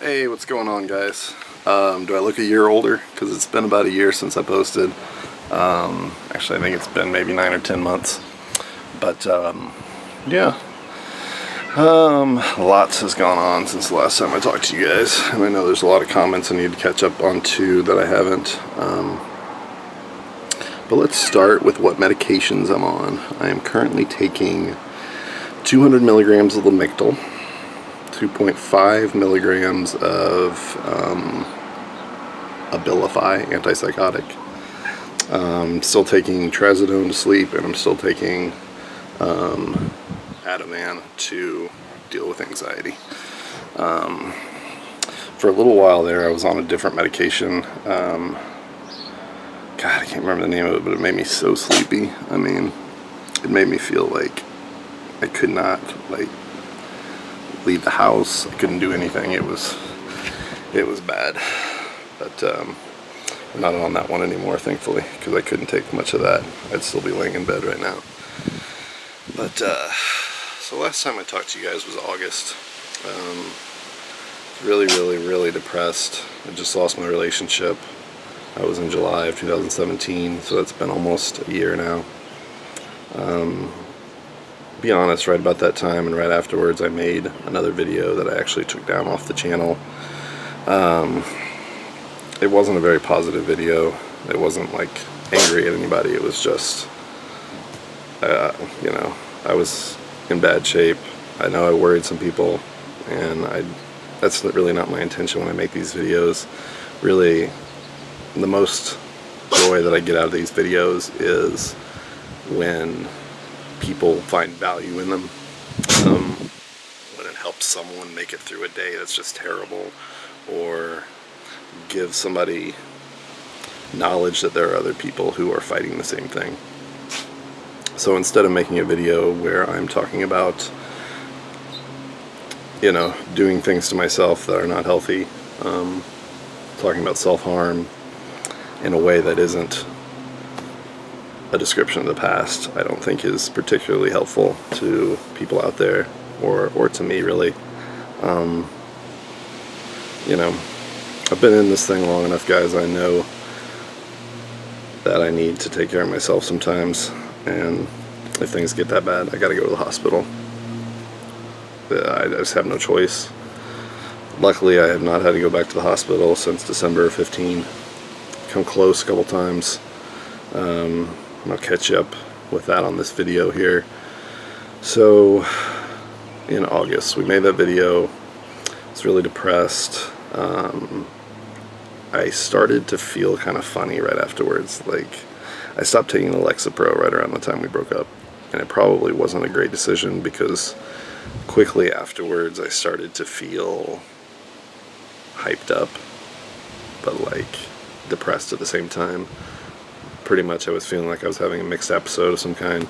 Hey, what's going on, guys? Do I look a year older? Because it's been about a year since I posted. Actually, I think it's been maybe 9 or 10 months. But, yeah. Lots has gone on since the last time I talked to you guys. And I know there's a lot of comments I need to catch up on too that I haven't. But let's start with what medications I'm on. I am currently taking 200 milligrams of Lamictal, 2.5 milligrams of Abilify, antipsychotic. Still taking Trazadone to sleep, and I'm still taking Ativan to deal with anxiety. For a little while there, I was on a different medication. God, I can't remember the name of it, but it made me so sleepy. I mean, it made me feel like I could not, leave the house. I couldn't do anything. It was bad. But I'm not on that one anymore, thankfully, because I couldn't take much of that. I'd still be laying in bed right now. But so last time I talked to you guys was August. Really depressed. I just lost my relationship. I was in July of 2017, so that's been almost a year now. Be honest, right about that time and right afterwards I made another video that I actually took down off the channel. It wasn't a very positive video. It wasn't like angry at anybody. It was just, you know, I was in bad shape. I know I worried some people, and that's really not my intention when I make these videos. Really, the most joy that I get out of these videos is when people find value in them, when it helps someone make it through a day that's just terrible, or give somebody knowledge that there are other people who are fighting the same thing. So instead of making a video where I'm talking about, you know, doing things to myself that are not healthy, talking about self-harm in a way that isn't a description of the past, I don't think is particularly helpful to people out there, or to me, really. You know, I've been in this thing long enough, guys. I know that I need to take care of myself sometimes, and if things get that bad, I gotta go to the hospital. I just have no choice. Luckily, I have not had to go back to the hospital since December 15. Come close a couple times. I'll catch you up with that on this video here. So, in August, we made that video. I was really depressed. I started to feel kind of funny right afterwards. Like, I stopped taking Lexapro right around the time we broke up, and it probably wasn't a great decision, because quickly afterwards I started to feel hyped up, but like depressed at the same time. Pretty much I was feeling like I was having a mixed episode of some kind.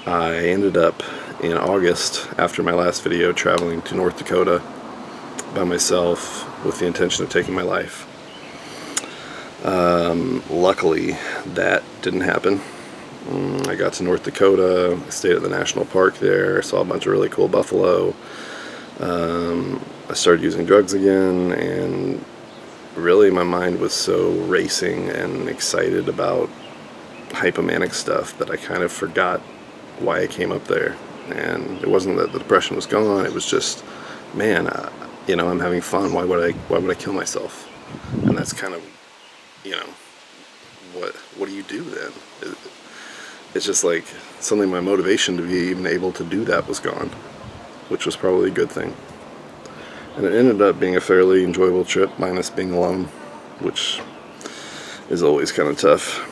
I ended up in August, after my last video, traveling to North Dakota by myself with the intention of taking my life. Luckily, that didn't happen. I got to North Dakota, I stayed at the national park there, saw a bunch of really cool buffalo. I started using drugs again, and really my mind was so racing and excited about hypomanic stuff that I kind of forgot why I came up there. And it wasn't that the depression was gone, it was just, man, you know, I'm having fun. Why would I kill myself? And that's kind of, you know, what do you do then? It's just like suddenly my motivation to be even able to do that was gone, which was probably a good thing. And it ended up being a fairly enjoyable trip, minus being alone, which is always kind of tough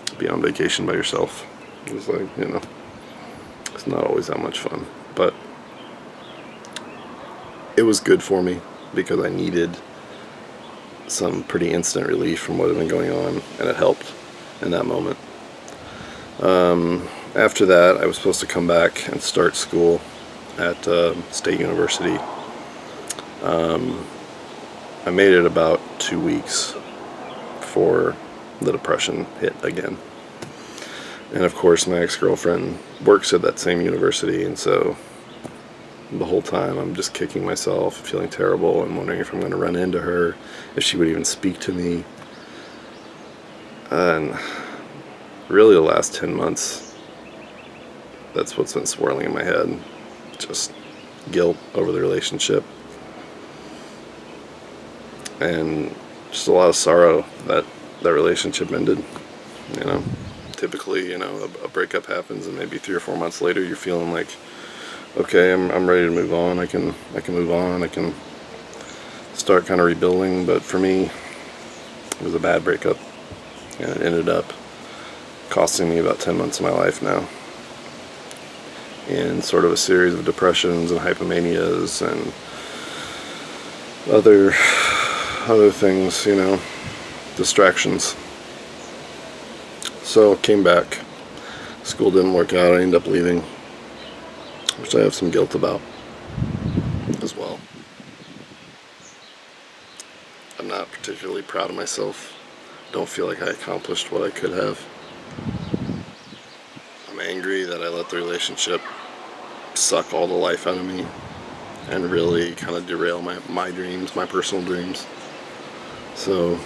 to be on vacation by yourself. It's like, you know, it's not always that much fun, but it was good for me because I needed some pretty instant relief from what had been going on, and it helped in that moment. After that, I was supposed to come back and start school at State University. I made it about 2 weeks before the depression hit again. And of course my ex-girlfriend works at that same university, and so the whole time I'm just kicking myself, feeling terrible, and wondering if I'm going to run into her, if she would even speak to me. And really the last 10 months, that's what's been swirling in my head. Just guilt over the relationship. And just a lot of sorrow that that relationship ended. Typically, a breakup happens, and maybe 3 or 4 months later, you're feeling like, okay, I'm ready to move on. I can move on. I can start kind of rebuilding. But for me, it was a bad breakup, and it ended up costing me about 10 months of my life now, in sort of a series of depressions and hypomanias and other things, distractions. So came back. School didn't work out. I ended up leaving, which I have some guilt about as well. I'm not particularly proud of myself. Don't feel like I accomplished what I could have. I'm angry that I let the relationship suck all the life out of me and really kind of derail my dreams, my personal dreams. So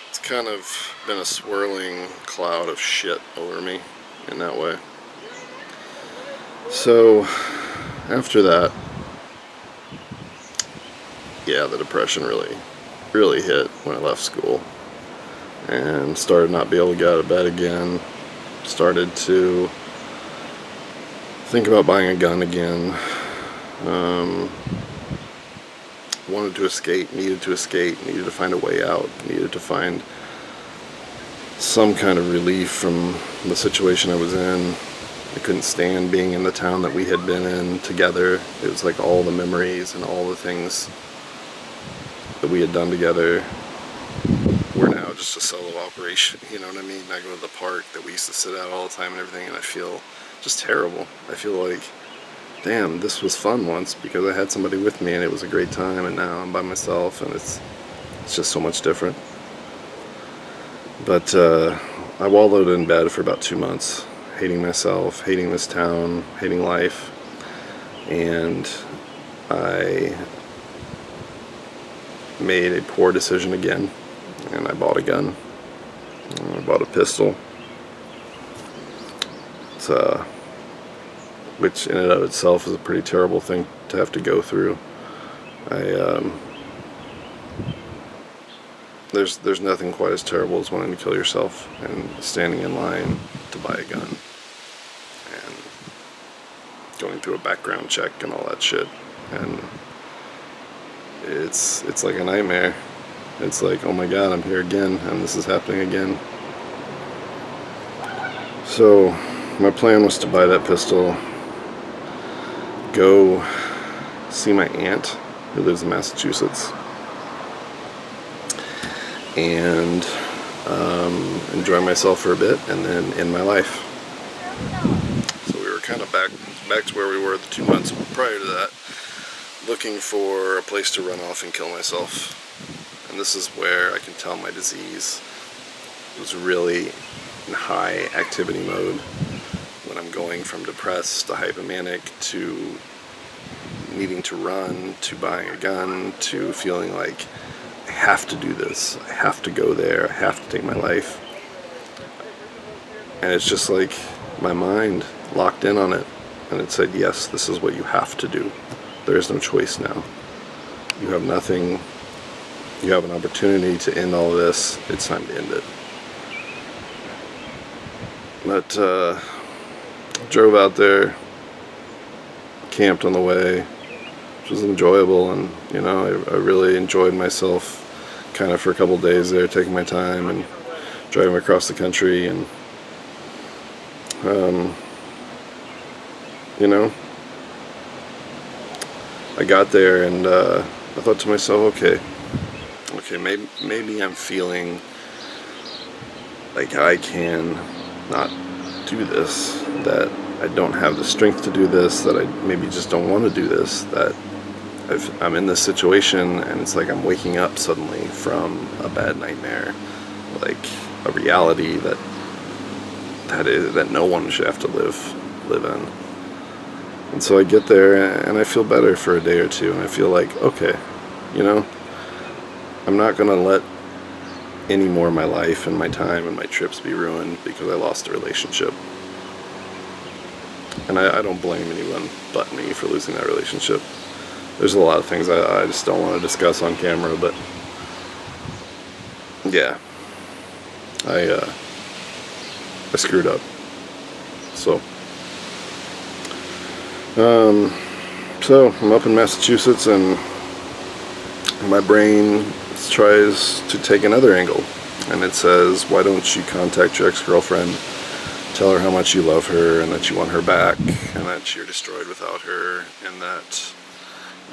it's kind of been a swirling cloud of shit over me in that way. So after that, yeah, the depression really hit when I left school and started not be able to get out of bed again. Started to think about buying a gun again. Wanted to escape, needed to find a way out, needed to find some kind of relief from the situation I was in. I couldn't stand being in the town that we had been in together. It was like all the memories and all the things that we had done together were now just a solo operation, you know what I mean? I go to the park that we used to sit at all the time and everything, and I feel just terrible. I feel like, damn, this was fun once because I had somebody with me and it was a great time, and now I'm by myself and it's just so much different. But I wallowed in bed for about 2 months, hating myself, hating this town, hating life, and I made a poor decision again, and I bought a gun. I bought a pistol. It's which in and of itself is a pretty terrible thing to have to go through. There's nothing quite as terrible as wanting to kill yourself and standing in line to buy a gun and going through a background check and all that shit. And it's like a nightmare. It's like, oh my god, I'm here again, and this is happening again. So my plan was to buy that pistol, go see my aunt who lives in Massachusetts, and enjoy myself for a bit, and then end my life. So we were kind of back to where we were the 2 months prior to that, looking for a place to run off and kill myself. And this is where I can tell my disease was really in high activity mode, when I'm going from depressed to hypomanic to needing to run to buying a gun to feeling like I have to do this, I have to go there, I have to take my life. And it's just like my mind locked in on it, and it said, yes, this is what you have to do. There is no choice now. You have nothing. You have an opportunity to end all of this. It's time to end it. But drove out there, camped on the way, which was enjoyable, and I really enjoyed myself kind of for a couple days there, taking my time and driving across the country, and I got there and I thought to myself, okay, maybe I'm feeling like I can not do this, that I don't have the strength to do this, that I maybe just don't want to do this, that I'm in this situation and it's like I'm waking up suddenly from a bad nightmare, like a reality that no one should have to live in. And so I get there and I feel better for a day or two, and I feel like, okay, you know, I'm not going to let any more of my life and my time and my trips be ruined because I lost a relationship. And I don't blame anyone but me for losing that relationship. There's a lot of things I just don't want to discuss on camera, but yeah, I screwed up. So I'm up in Massachusetts, and my brain tries to take another angle, and it says, why don't you contact your ex-girlfriend, tell her how much you love her and that you want her back and that you're destroyed without her and that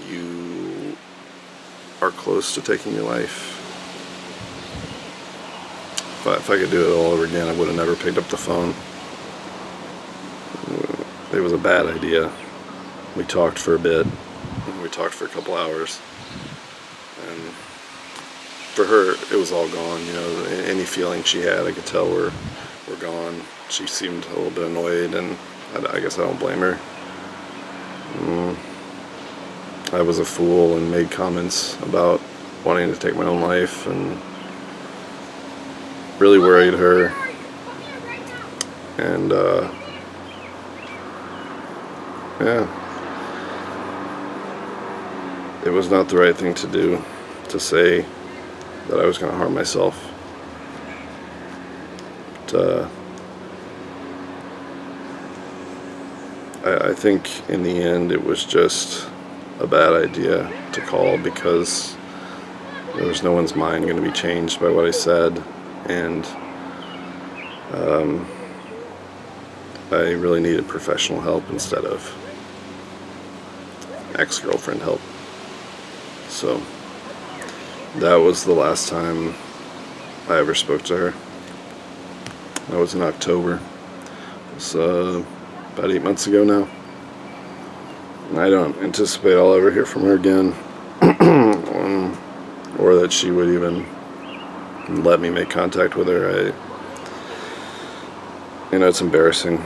you are close to taking your life. If I could do it all over again, I would have never picked up the phone. It was a bad idea. We talked for a bit. We talked for a couple hours. And for her, it was all gone. You know, any feeling she had, I could tell were gone. She seemed a little bit annoyed, and I guess I don't blame her. I was a fool and made comments about wanting to take my own life and really worried her. And yeah, it was not the right thing to do, to say that I was going to harm myself. But, I think in the end it was just a bad idea to call, because there was no one's mind going to be changed by what I said, and I really needed professional help instead of ex-girlfriend help. So that was the last time I ever spoke to her. That was in October. It was about 8 months ago now. And I don't anticipate I'll ever hear from her again, or that she would even let me make contact with her. It's embarrassing,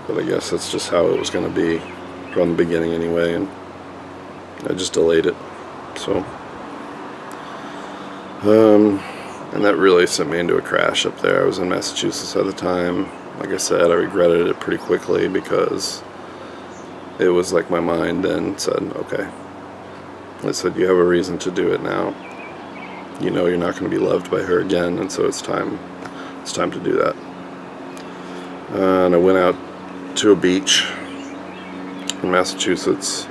but I guess that's just how it was going to be from the beginning anyway, and I just delayed it. So and that really sent me into a crash up there. I was in Massachusetts at the time. Like I said, I regretted it pretty quickly, because it was like my mind then said, okay. It said, you have a reason to do it now. You know you're not going to be loved by her again, and so it's time to do that. And I went out to a beach in Massachusetts.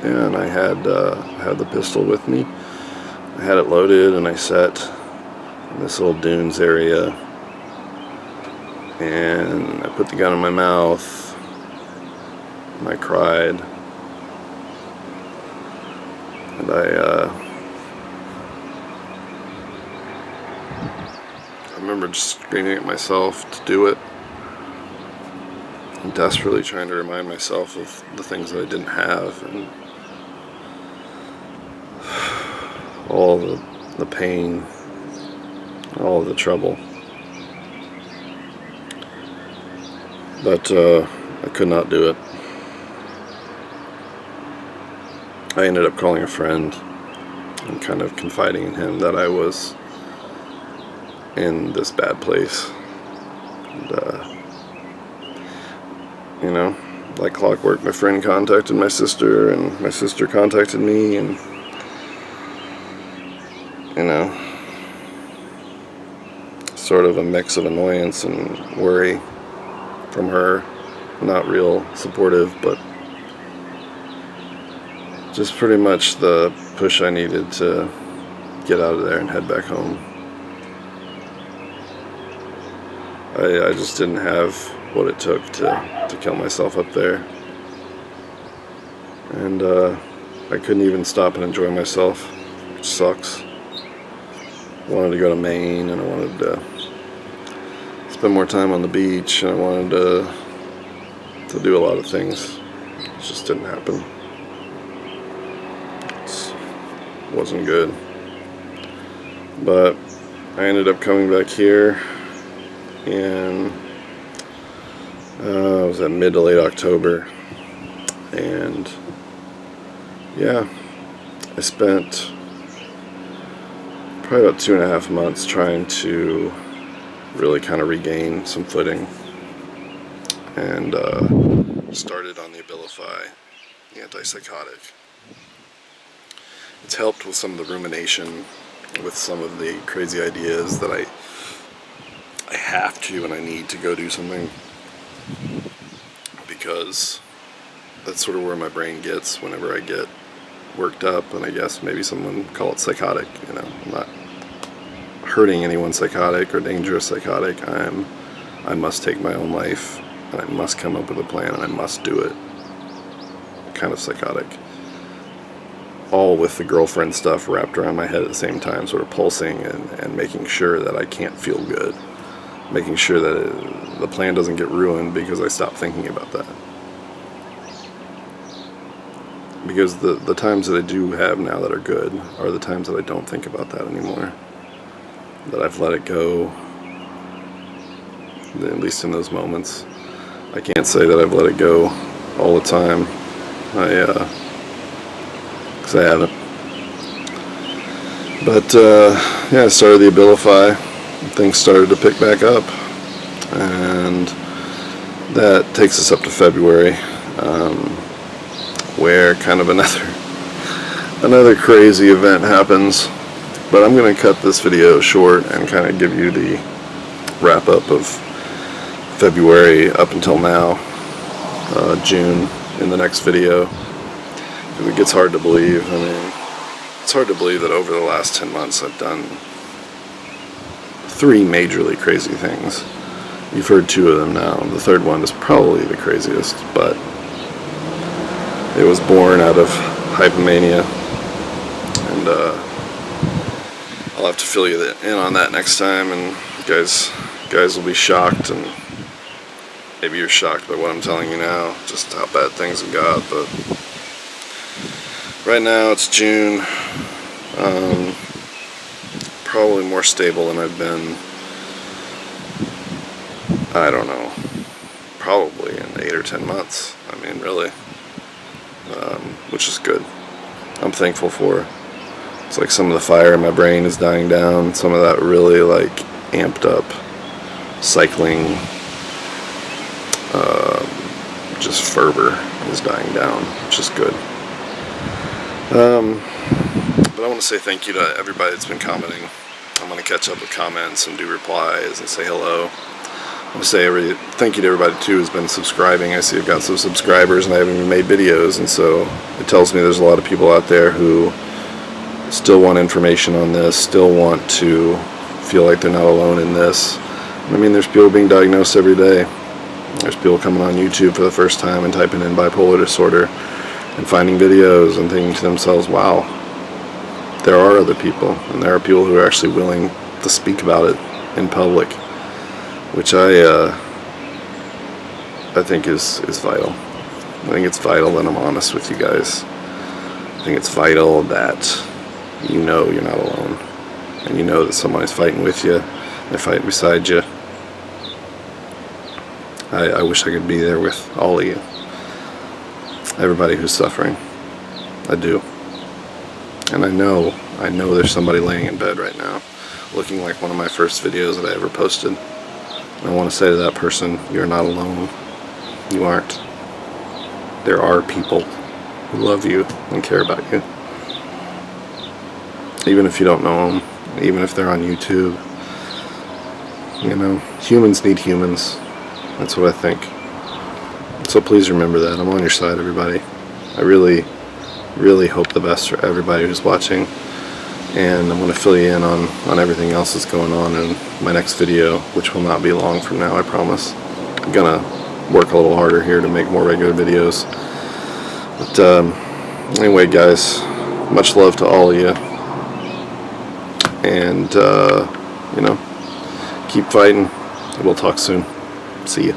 And I had the pistol with me. I had it loaded, and I sat in this little dunes area, and I put the gun in my mouth, and I cried, and I remember just screaming at myself to do it, and desperately trying to remind myself of the things that I didn't have, and all the pain, all of the trouble. But I could not do it. I ended up calling a friend and kind of confiding in him that I was in this bad place. And, like clockwork, my friend contacted my sister, and my sister contacted me, and sort of a mix of annoyance and worry from her. Not real supportive, but just pretty much the push I needed to get out of there and head back home. I just didn't have what it took to kill myself up there. And I couldn't even stop and enjoy myself, which sucks. I wanted to go to Maine, and I wanted to spend more time on the beach, and I wanted to do a lot of things. It just didn't happen. It wasn't good. But I ended up coming back here, in it was at mid to late October, and yeah, I spent probably about 2.5 months trying to really kind of regain some footing, and started on the Abilify, the antipsychotic. It's helped with some of the rumination, with some of the crazy ideas that I have to and I need to go do something, because that's sort of where my brain gets whenever I get worked up. And I guess maybe someone call it psychotic. You know, I'm not hurting anyone psychotic or dangerous psychotic. I must take my own life, and I must come up with a plan, and I must do it kind of psychotic. All with the girlfriend stuff wrapped around my head at the same time, sort of pulsing and making sure that I can't feel good. Making sure that the plan doesn't get ruined because I stop thinking about that. Because the times that I do have now that are good are the times that I don't think about that anymore. That I've let it go, at least in those moments. I can't say that I've let it go all the time. Because I haven't. But yeah, I started the Abilify. Things started to pick back up, and that takes us up to February, where kind of another crazy event happens. But I'm going to cut this video short and kind of give you the wrap up of February up until now, June in the next video. It gets hard to believe. I mean, it's hard to believe that over the last 10 months I've done 3 majorly crazy things. You've heard 2 of them now. The third one is probably the craziest, but it was born out of hypomania, and I'll have to fill you in on that next time, and you guys will be shocked, and maybe you're shocked by what I'm telling you now, just how bad things have got. But right now it's June. Probably more stable than I've been, I don't know, probably in 8 or 10 months. I mean, really, which is good. I'm thankful for it. It's like some of the fire in my brain is dying down. Some of that really like amped up cycling, just fervor is dying down, which is good. But I want to say thank you to everybody that's been commenting. I'm going to catch up with comments and do replies and say hello. I want to say thank you to everybody too who's been subscribing. I see I've got some subscribers and I haven't even made videos, and so it tells me there's a lot of people out there who still want information on this, still want to feel like they're not alone in this. I mean, there's people being diagnosed every day. There's people coming on YouTube for the first time and typing in bipolar disorder and finding videos and thinking to themselves, wow, there are other people, and there are people who are actually willing to speak about it in public, which I think is vital. I think it's vital that I'm honest with you guys. I think it's vital that you know you're not alone, and you know that somebody's fighting with you, they're fighting beside you. I wish I could be there with all of you, everybody who's suffering. I do. And I know there's somebody laying in bed right now, looking like one of my first videos that I ever posted. And I want to say to that person, you're not alone. You aren't. There are people who love you and care about you. Even if you don't know them, even if they're on YouTube. You know, humans need humans. That's what I think. So please remember that. I'm on your side, everybody. I really hope the best for everybody who's watching, and I'm going to fill you in on everything else that's going on in my next video, which will not be long from now, I promise. I'm going to work a little harder here to make more regular videos. But anyway, guys, much love to all of you, and you know, keep fighting. We'll talk soon. See ya.